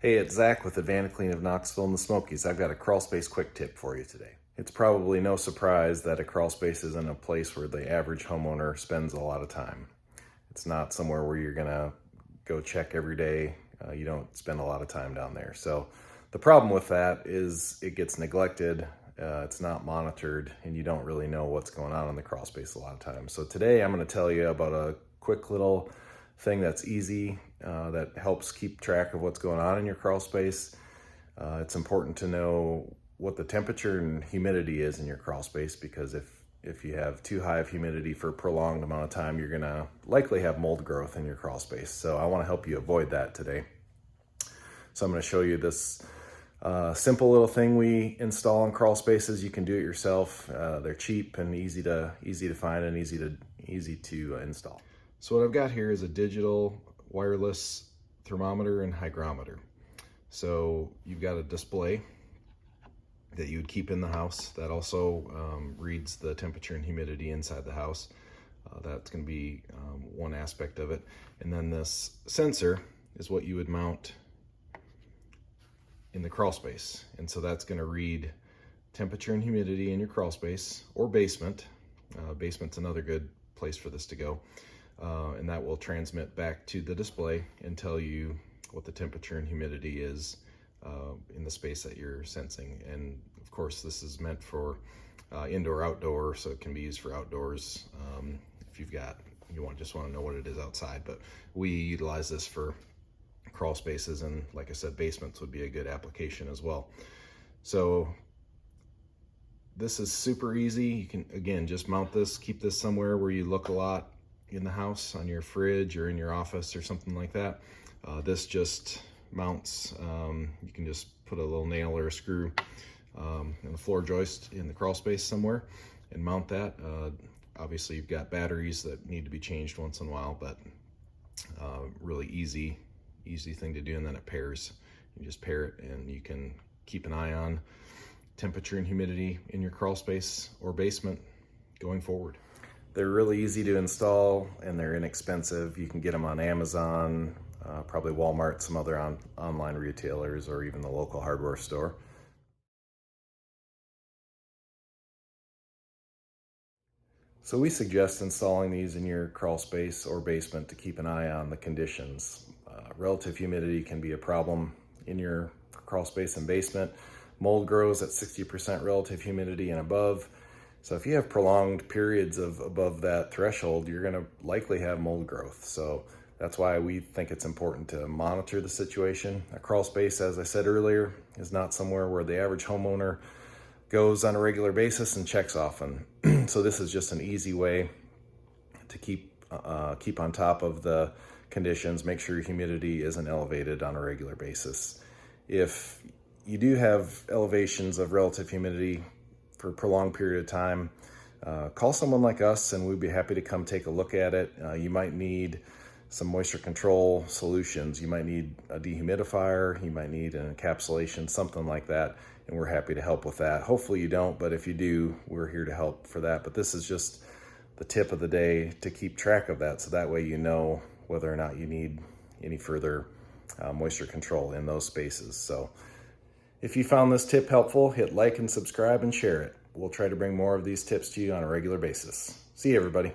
Hey, it's Zach with Advanced of Knoxville and the Smokies. I've got a Crawlspace quick tip for you today. It's probably no surprise that a crawlspace isn't a place where the average homeowner spends a lot of time. It's not somewhere where you're gonna go check every day. You don't spend a lot of time down there. So the problem with that is it gets neglected, it's not monitored, and you don't really know what's going on in the crawlspace a lot of times. So today I'm gonna tell you about a quick little thing that's easy, that helps keep track of what's going on in your crawl space. It's important to know what the temperature and humidity is in your crawl space, because if you have too high of humidity for a prolonged amount of time, you're gonna likely have mold growth in your crawl space. So I wanna help you avoid that today. So I'm gonna show you this simple little thing we install in crawl spaces. You can do it yourself. They're cheap and easy to find and easy to install. So what I've got here is a digital wireless thermometer and hygrometer. So you've got a display that you would keep in the house that also reads the temperature and humidity inside the house. That's going to be one aspect of it. And then this sensor is what you would mount in the crawl space. And so that's going to read temperature and humidity in your crawl space or basement. Basement's another good place for this to go. And that will transmit back to the display and tell you what the temperature and humidity is in the space that you're sensing. And of course, this is meant for indoor, outdoor, so it can be used for outdoors if you just want to know what it is outside. But we utilize this for crawl spaces, and like I said, basements would be a good application as well. So this is super easy. You can, again, just mount this, keep this somewhere where you look a lot in the house, on your fridge or in your office or something like that. This just mounts, you can just put a little nail or a screw in the floor joist in the crawl space somewhere and mount that. Obviously you've got batteries that need to be changed once in a while, but really easy thing to do. And then it pairs. You just pair it and you can keep an eye on temperature and humidity in your crawl space or basement going forward. They're really easy to install and they're inexpensive. You can get them on Amazon, probably Walmart, some other online retailers, or even the local hardware store. So we suggest installing these in your crawl space or basement to keep an eye on the conditions. Relative humidity can be a problem in your crawl space and basement. Mold grows at 60% relative humidity and above. So if you have prolonged periods of above that threshold, you're going to likely have mold growth. So that's why we think it's important to monitor the situation. A crawl space, as I said earlier, is not somewhere where the average homeowner goes on a regular basis and checks often. So this is just an easy way to keep on top of the conditions, make sure your humidity isn't elevated on a regular basis. If you do have elevations of relative humidity for a prolonged period of time, call someone like us and we'd be happy to come take a look at it. You might need some moisture control solutions. You might need a dehumidifier, you might need an encapsulation, something like that, and we're happy to help with that. Hopefully you don't, but if you do, we're here to help for that. But this is just the tip of the day to keep track of that, so that way you know whether or not you need any further moisture control in those spaces. So if you found this tip helpful, hit like and subscribe and share it. We'll try to bring more of these tips to you on a regular basis. See you, everybody.